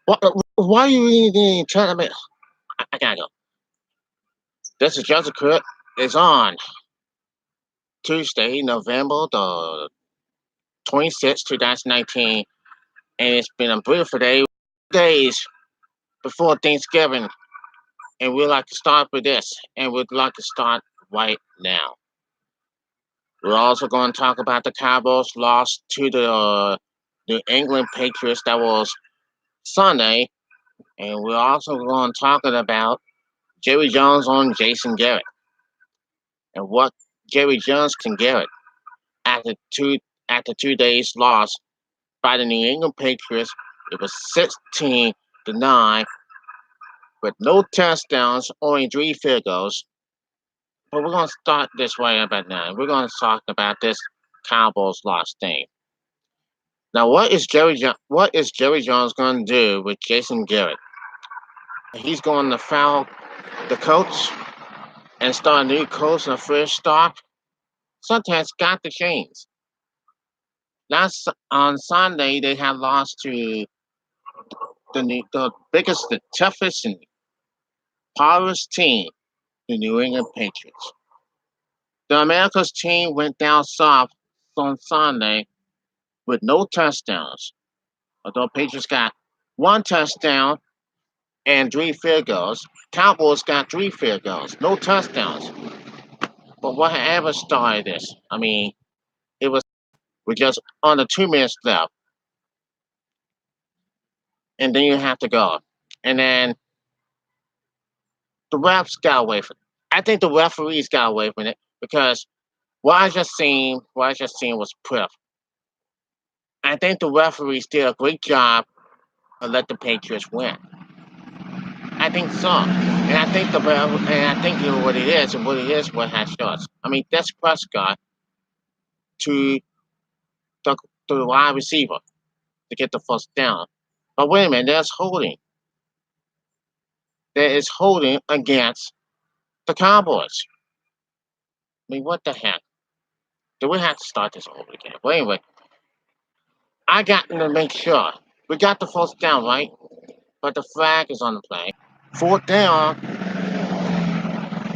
Why are you reading tournament? I gotta go. This is Joseph Kurt. It's on Tuesday, November the 26th, 2019, and it's been a beautiful day. Days before Thanksgiving, and we'd like to start with this, and we'd like to start right now. We're also going to talk about the Cowboys loss to the New England Patriots. That was Sunday, and we're also going to talk about Jerry Jones on Jason Garrett and what Jerry Jones can Garrett after after 2 days loss by the New England Patriots. It was 16-9 with no touchdowns, only three field goals. But we're gonna start this way about now. We're gonna talk about this Cowboys loss thing. Now, what is Jerry Jones going to do with Jason Garrett? He's going to foul the coach and start a new coach and a fresh start. Sometimes got to change. Last on Sunday, they had lost to the biggest, the toughest, and powerful team, the New England Patriots. The America's team went down soft on Sunday with no touchdowns. Although Patriots got one touchdown and three field goals, Cowboys got three field goals, no touchdowns. But whatever started this, I mean, it was with just under 2 minutes left, and then you have to go. And then the refs got away from it. I think the referees got away from it because what I just seen was proof. I think the referees did a great job of let the Patriots win. I think so, and I think you know what it is, and what it is what has shots. I mean, that's Prescott to the to the wide receiver to get the first down. But wait a minute, there's holding. There is holding against the Cowboys. I mean, what the heck? Do we have to start this over again? But anyway, I got to make sure we got the first down right, but the flag is on the play. Fourth down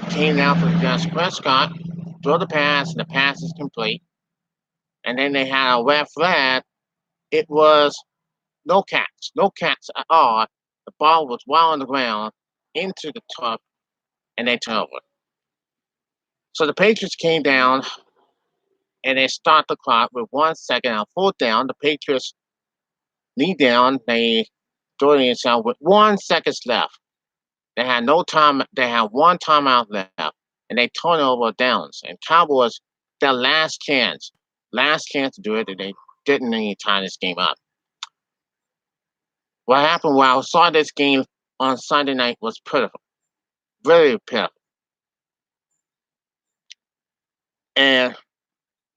came down for against Prescott. Throw the pass, and the pass is complete. And then they had a red flag. It was no cats at all. The ball was well on the ground into the top, and they turned over. So the Patriots came down and they start the clock with 1 second on fourth down. The Patriots knee down. They throw it inside with 1 second left. They had no time. They had one timeout left, and they turn over downs. And Cowboys, their last chance to do it, and they didn't need to tie this game up. What happened while I saw this game on Sunday night was pitiful, very pitiful. And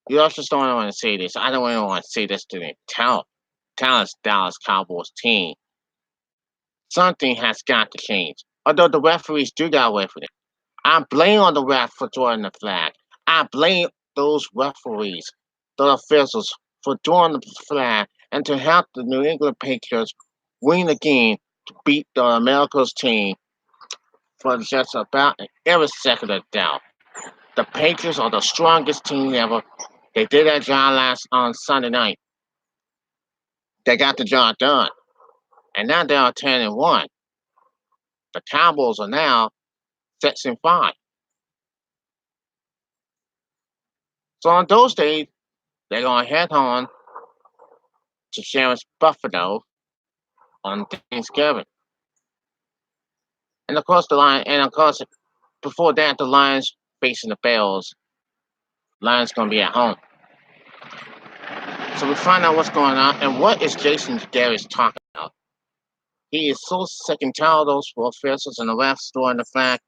you also don't want to say this. I don't even want to say this to the talent Dallas Cowboys team. Something has got to change. Although the referees do get away with it. I blame on the ref for throwing the flag. I blame those referees, the officials, for throwing the flag and to help the New England Patriots win the game to beat the America's team for just about every second of doubt. The Patriots are the strongest team ever. They did that job last on Sunday night. They got the job done. And now they are 10-1. The Cowboys are now 6-5. So on those days, they're gonna head on to Sheriff's Buffalo on Thanksgiving. And of course, before that, the Lions facing the Bills. Lions gonna be at home. So we find out what's going on and what is Jason Garrett talking about. He is so sick and tired of those officials and the refs throwing the flag,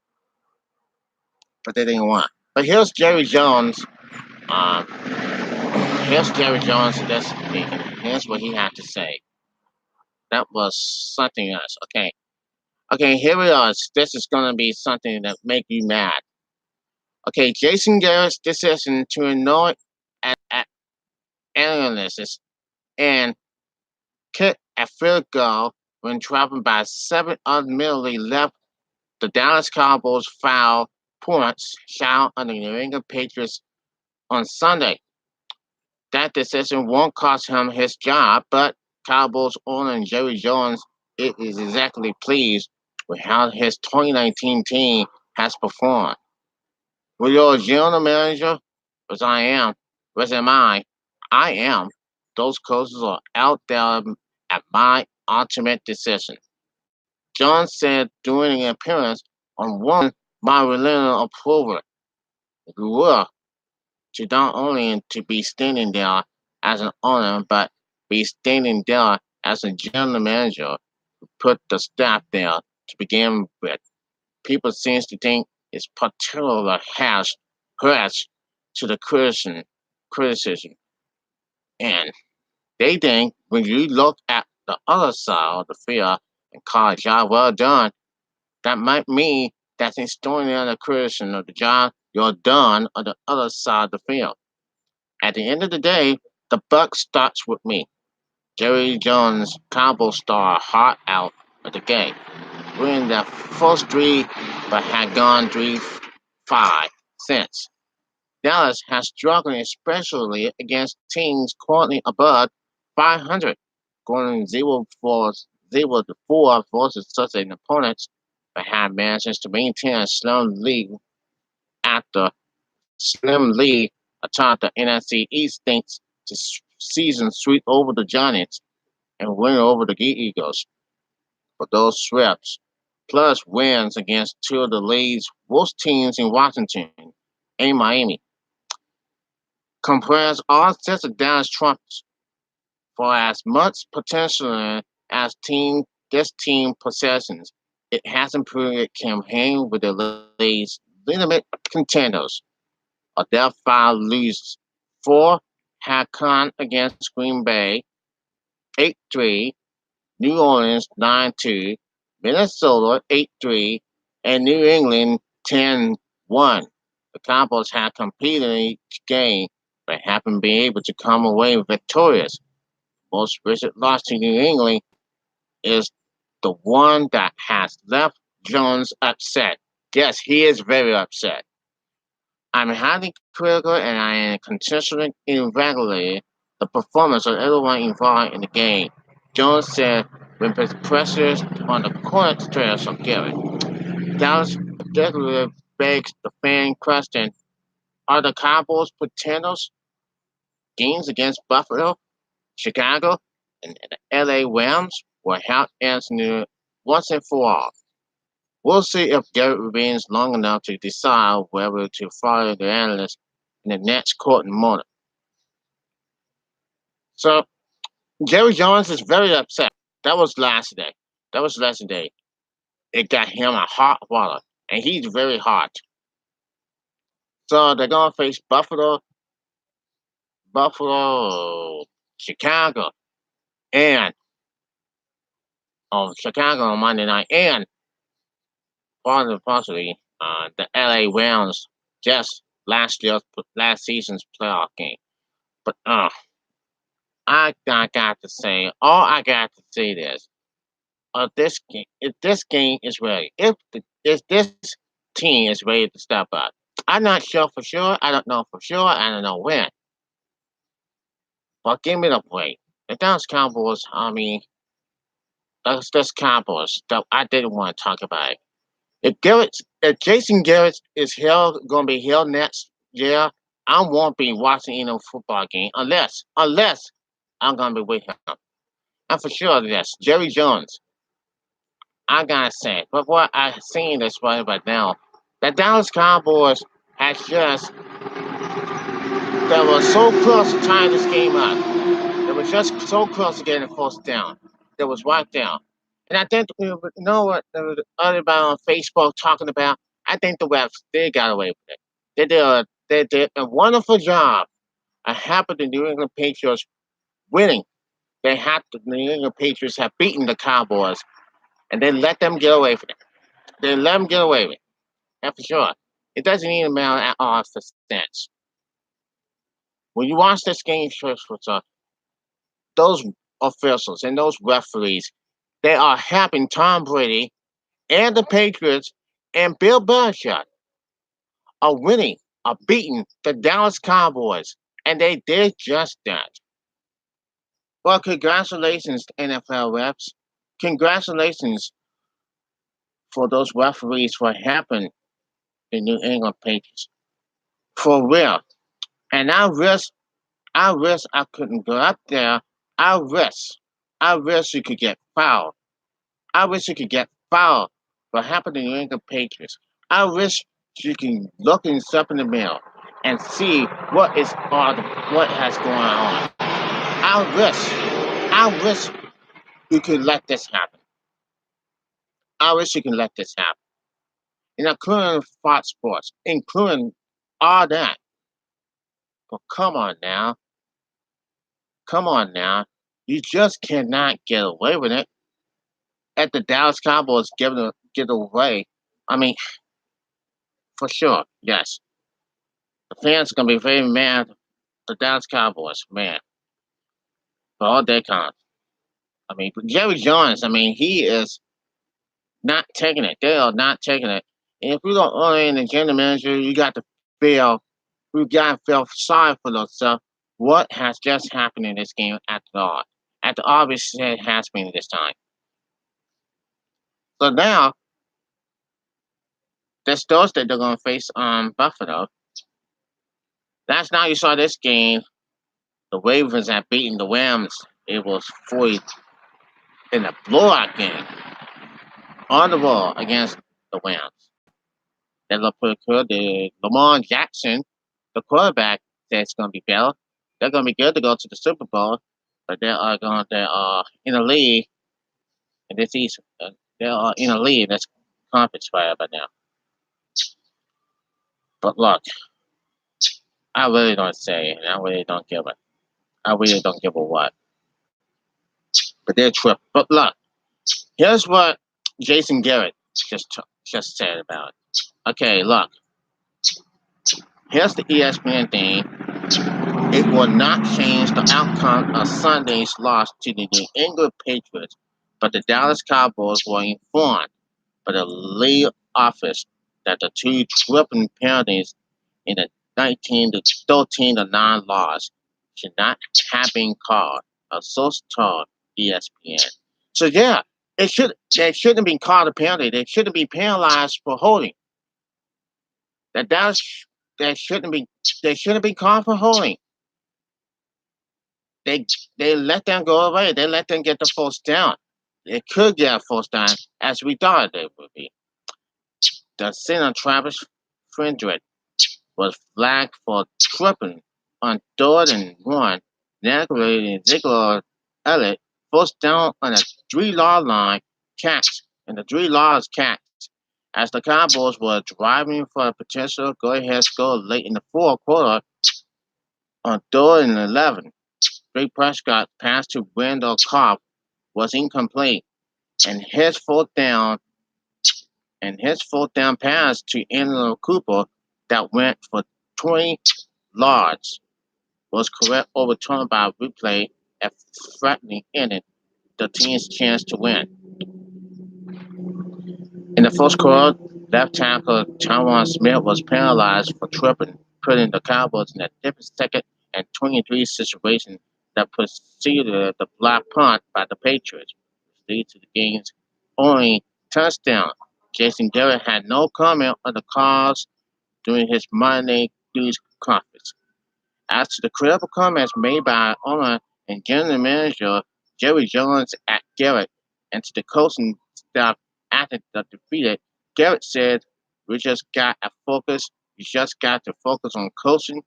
but they didn't want. But here's Jerry Jones. Um, here's Jerry Jones. Here's what he had to say. That was something else. Okay. Here we are. This is gonna be something that make you mad. Okay, Jason Garrett's decision to annoy at analysts and kick a field goal when traveling by 7 ultimately left the Dallas Cowboys foul points shot on the New England Patriots on Sunday. That decision won't cost him his job, but Cowboys owner Jerry Jones is exactly pleased with how his 2019 team has performed. Well, you're a general manager, as I am, as am I am. Those coaches are out there at my ultimate decision. John said during an appearance on one my relentless approval. If you were to not only to be standing there as an owner, but be standing there as a general manager who put the staff there to begin with. People seem to think it's particular harsh to the criticism. And they think when you look at the other side of the field and call a job well done, that might mean that installing the criticism of the job you're done on the other side of the field. At the end of the day, the buck starts with me. Jerry Jones, Cowboy star, hot out of the game, winning their first three, but had gone 3-5 since. Dallas has struggled especially against teams currently above 500, going 0-4 versus such an opponent, but have managed to maintain a slim lead atop the NFC East thanks to season sweep over the Giants and win over the Eagles. For those sweeps, plus wins against two of the league's worst teams in Washington and Miami, compares all sets of Dallas Trumpets for as much potential as this team possesses. It has improved its campaign with the league's legitimate contenders. Of their 5 losses, 4 had come against Green Bay, 8-3, New Orleans 9-2, Minnesota 8-3, and New England 10-1. The Cowboys have competed in each game, but haven't been able to come away victorious. Most recent loss to New England is the one that has left Jones upset. Yes, he is very upset. I'm highly critical and I am consistently evaluating the performance of everyone involved in the game. Jones said when pressures on the corner trails of Garrett. Dallas particularly begs the fan question, are the Cowboys pretenders? Games against Buffalo, Chicago, and the LA Rams will help answer once and for all. We'll see if Garrett remains long enough to decide whether to follow the analyst in the next court moment. So Jerry Jones is very upset. That was last day. That was last day. It got him a hot water, and he's very hot. So they're gonna face Buffalo, Chicago, and Chicago on Monday night, and possibly the LA Rams just last season's playoff game. But I got to say, all I got to say is, if this game is ready, if this team is ready to step up, I'm not sure for sure. I don't know for sure. I don't know when. But give me the break. The Dallas Cowboys. I mean, that's Cowboys. That I didn't want to talk about it. If Jason Garrett is held gonna be held next year, I won't be watching any football game unless I'm gonna be with him. And for sure, yes, Jerry Jones. I gotta say, but what I seen this right now, the Dallas Cowboys has just they were so close to tying this game up. They were just so close to getting a first down. They was right down. And I think you know what everybody on Facebook talking about. I think the refs they got away with it. They did a wonderful job. I happen the New England Patriots winning. The New England Patriots have beaten the Cowboys, and they let them get away with it. They let them get away with it. That's for sure. It doesn't even matter at all for sense. When you watch this game, those officials and those referees, They are helping Tom Brady and the Patriots and Bill Belichick are winning, are beating the Dallas Cowboys. And they did just that. Well, congratulations, NFL reps. Congratulations for those referees for helping the New England Patriots. For real. And I wish I couldn't go up there. I wish, I wish you could get fouled. I wish you could get fouled for helping the New England Patriots. I wish you can look yourself in the mirror and see what has going on. I wish you could let this happen. I wish you could let this happen. And including Fox Sports, including all that. But come on now. You just cannot get away with it. At the Dallas Cowboys give away. I mean, for sure, yes. The fans are gonna be very mad. The Dallas Cowboys, man, for all they can. I mean, but Jerry Jones, I mean, he is not taking it. They are not taking it. And if you don't own in the general manager, you got to feel sorry for yourself. What has just happened in this game after all? After obviously it has been this time. So now, this Thursday they're going to face Buffalo. Last night you saw this game. The Ravens had beaten the Rams. It was 40 in a blowout game on the road against the Rams. They look pretty good. Lamar Jackson, the quarterback, said it's going to be better. They're going to be good to go to the Super Bowl, but they are in the league in this season. They are in the league that's conference right by now. But look, I really don't say, and I really don't give a, I really don't give a what. But they're trip. But look, here's what Jason Garrett just said about it. Okay, look, here's the ESPN thing. It will not change the outcome of Sunday's loss to the New England Patriots, but the Dallas Cowboys were informed by the league office that the two tripping penalties in the 19 to 13 to 9 loss should not have been called, a source told ESPN. So yeah, they shouldn't have been called a penalty. They shouldn't be penalized for holding. That Dallas that shouldn't be they shouldn't be called for holding. They they let them go away. They let them get the first down. They could get a first down as we thought they would be. The center Travis Frederick was flagged for tripping on 3rd and 1, negatively Ziegler Elliott first down on a 3-yard line catch, and the 3 yards catch as the Cowboys were driving for a potential go-ahead score late in the fourth quarter on 3rd and 11. Drake Prescott's pass to Randall Cobb was incomplete, and his fourth down pass to Andrew Cooper that went for 20 yards was correct overturned by a replay and threatening ended the team's chance to win. In the first quarter, left tackle Tyron Smith was penalized for tripping, putting the Cowboys in a different 2nd and 23 situation that preceded the block punt by the Patriots, which led to the game's only touchdown. Jason Garrett had no comment on the calls during his Monday news conference. As to the critical comments made by owner and general manager Jerry Jones at Garrett and to the coaching staff after the defeat, Garrett said, "We just got to focus on coaching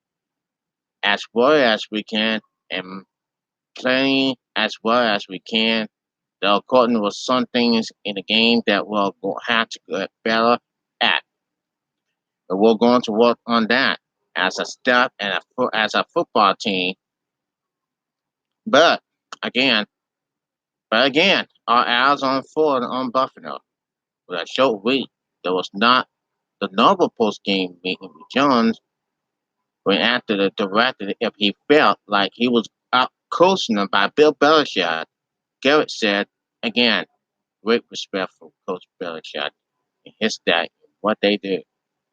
as well as we can and playing as well as we can. Though according to some things in the game that we'll have to get better at. But we're going to work on that as a staff and as a football team. But again, our eyes on forward on Buffalo. With a short week, there was not the normal post-game meeting with Jones when after the director if he felt like he was out coaching them by Bill Belichick. Garrett said, again, great respect for Coach Belichick and his staff and what they do.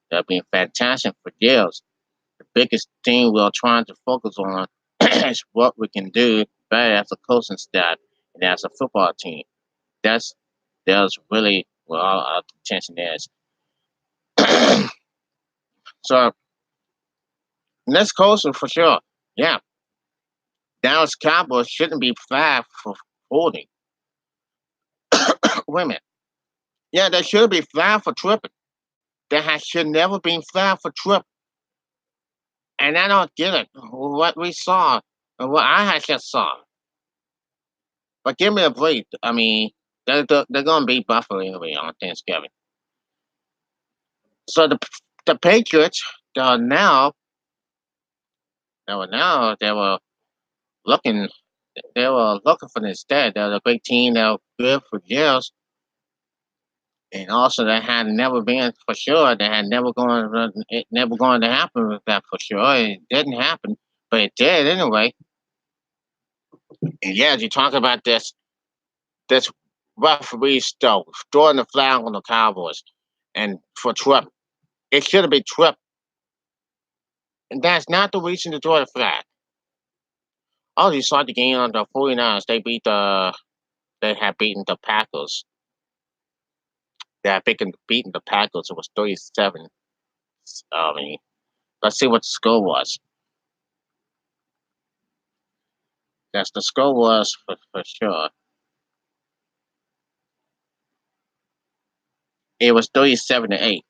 They've been fantastic for years. The biggest thing we're trying to focus on is what we can do better as a coaching staff and as a football team. That's really where all our attention is. So next question for sure. Yeah, Dallas Cowboys shouldn't be flagged for holding women. Yeah, they should be flagged for tripping. They should never been flagged for tripping. And I don't get it. What we saw and what I had just saw. But give me a break. I mean, they're going to beat Buffalo anyway on Thanksgiving. So the Patriots, they are now they were looking for this instead. They're a great team. They're good for years. And also, that had never been for sure. That had never going to happen with that for sure. It didn't happen, but it did anyway. And yeah, you talk about this referee still throwing the flag on the Cowboys, and for Trump, it should have been Trump, and that's not the reason to throw the flag. Oh, you saw the game on the 49ers. They had beaten the Packers. They had beaten the Packers. It was 37. I mean, let's see what the score was. That's the score was for sure. It was 37-8.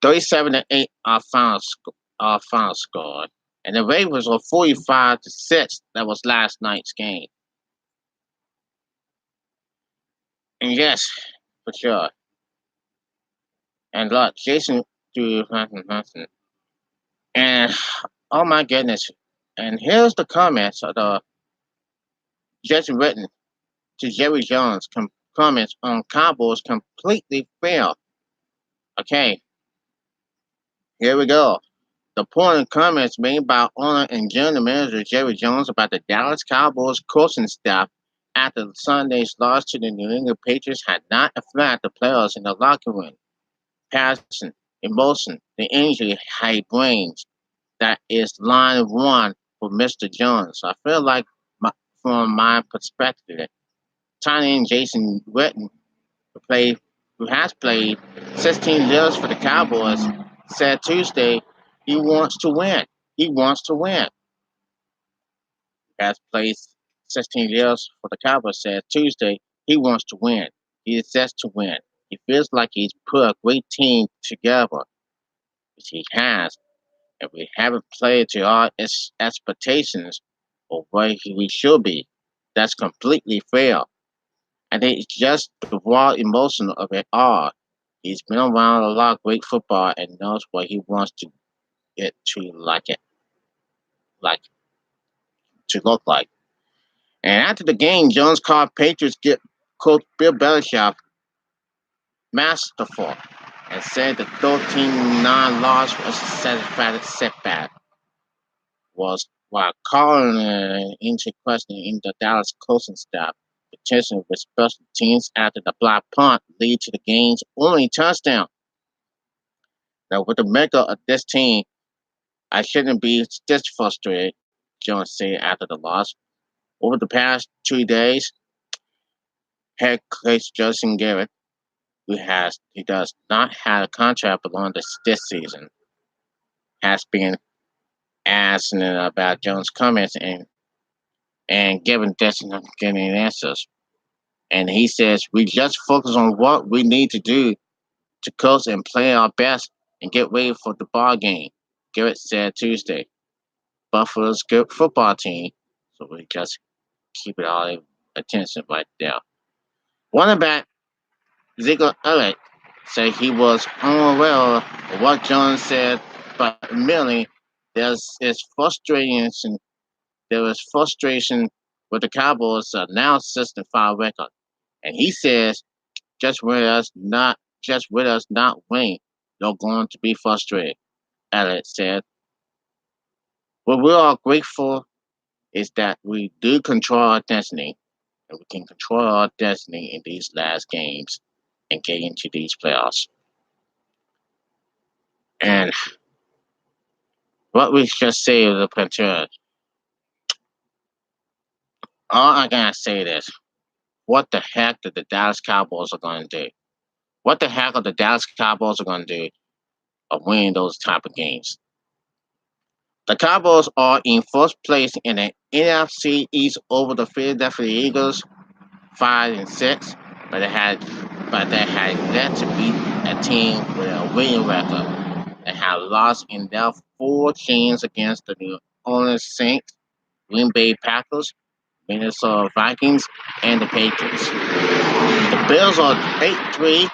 37-8 our final score. And the Ravens were 45-6. That was last night's game. And yes, for sure. And look, Jason threw Hunton. And oh my goodness. And here's the comments of the just written to Jerry Jones comments on Cowboys completely fail. Okay, here we go. The point comments made by owner and general manager Jerry Jones about the Dallas Cowboys coaching staff after Sunday's loss to the New England Patriots had not affected the players in the locker room. Passion, emotion, the injury he brings. That is line one for Mr. Jones. I feel like, from my perspective, Tiny and Jason Witten, who has played 16 years for the Cowboys, said Tuesday he wants to win. He wants to win. Has played 16 years for the Cowboys, said Tuesday he wants to win. He is set to win. He feels like he's put a great team together, which he has, and we haven't played to our expectations or where we should be. That's completely fair. I think it's just the raw emotion of it all. He's been around a lot of great football and knows what he wants to get to like to look like. And after the game, Jones called Patriots get coach Bill Belichick masterful and said the 13-9 loss was a setback. Was while calling into question in the Dallas coaching staff potential with special teams after the block punt lead to the game's only touchdown. Now, with the makeup of this team, I shouldn't be this frustrated, Jones said after the loss. Over the past 2 days, head coach Justin Garrett, he does not have a contract beyond this season, has been asking about Jones' comments and giving getting answers. And he says we just focus on what we need to do to coach and play our best and get ready for the ball game. Garrett said Tuesday. Buffalo's good football team, so we just keep it all attention right there. Running back Ziegler Elliott said he was unaware of what Jones said, but merely there is frustration with the Cowboys' now system file record. And he says just with us not winning, they're going to be frustrated, Elliott said. What we are grateful is that we do control our destiny. and we can control our destiny in these last games and get into these playoffs. And what we just say of the Patriots, all I gotta say is, what the heck did the Dallas Cowboys are gonna do? What the heck are the Dallas Cowboys are gonna do of winning those type of games? The Cowboys are in first place in the NFC East over the Philadelphia Eagles, 5-6, but they had yet to beat a team with a winning record. They had lost in their 4 games against the New Orleans Saints, Green Bay Packers, Minnesota Vikings, and the Patriots. The Bills are 8-3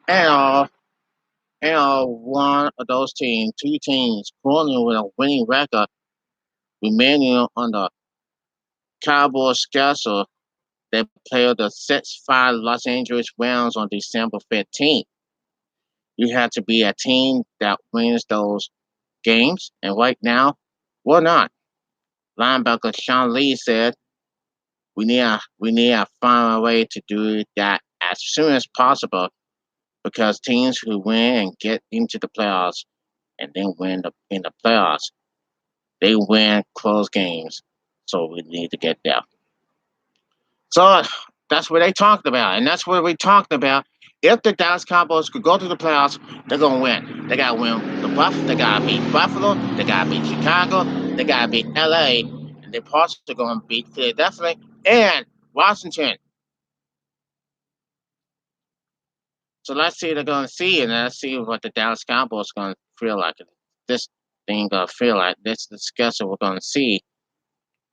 and are one of those teams, 2 teams currently with a winning record remaining on the Cowboys schedule. They play the 6-5 Los Angeles Rams on December 15th. You have to be a team that wins those games, and right now, we're not. Linebacker Sean Lee said, we need to find a way to do that as soon as possible because teams who win and get into the playoffs and then win in the playoffs, they win close games. So we need to get there. So that's what they talked about, and that's what we talked about. If the Dallas Cowboys could go to the playoffs, they're gonna win. They gotta win They gotta beat Buffalo. They gotta beat Chicago. They gotta beat LA, and they're possibly gonna beat Philadelphia and Washington. So let's see what they're gonna see, and let's see what the Dallas Cowboys are gonna feel like. This thing gonna feel like. This is the schedule we're gonna see.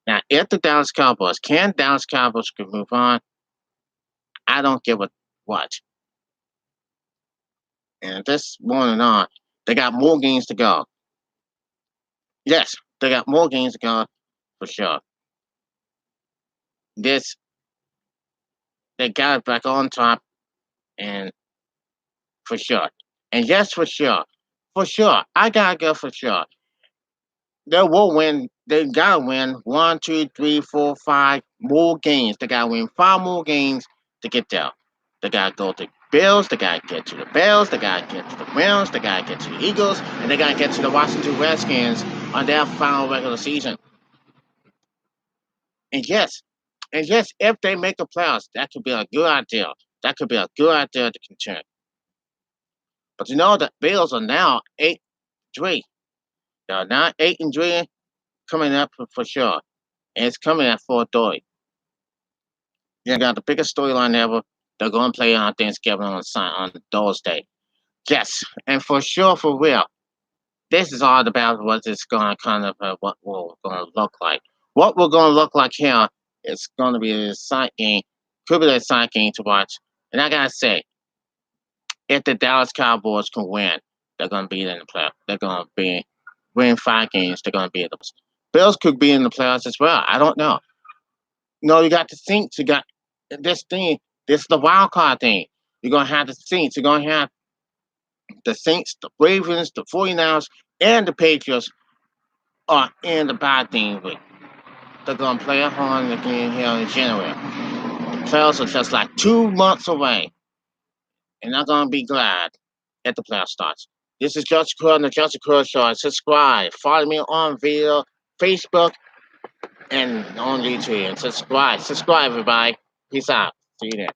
Now, if the Dallas Cowboys could move on? I don't give a what. And this morning on, they got more games to go. Yes, they got more games to go for sure. This they got it back on top and for sure. And yes, for sure. For sure. I gotta go for sure. They will win. They gotta win 1, 2, 3, 4, 5 more games. They gotta win 5 more games to get there. They gotta go to Bills. They gotta get to the Bills. They gotta get to the Rams. They gotta get to the Eagles, and they gotta get to the Washington Redskins on their final regular season. And yes, if they make the playoffs, that could be a good idea. That could be a good idea to continue. But you know the Bills are now 8-3. They're now 8-3 coming up for sure. And it's coming at 4:30. You got the biggest storyline ever. They're going to play on Thanksgiving on Thursday. Yes, and for sure, for real, this is all about what it's going to kind of what we're going to look like. What we're going to look like here is going to be a side game. Could be a side game to watch. And I gotta say, if the Dallas Cowboys can win, they're going to be in the playoffs. They're going to be win 5 games. They're going to be in the playoffs. Bills could be in the playoffs as well. I don't know. No, you got the Saints. You got this thing. This is the wild card thing. You're gonna have the Saints. You're gonna have the Saints, the Ravens, the 49ers, and the Patriots are in the bad thing week. They're gonna play at home again here in January. The playoffs are just like 2 months away, and I'm gonna be glad if the playoffs starts. This is Judge Curl and the Judge Curl Show. Subscribe. Follow me on video, Facebook, and on YouTube. And subscribe. Subscribe, everybody. Peace out. See you there.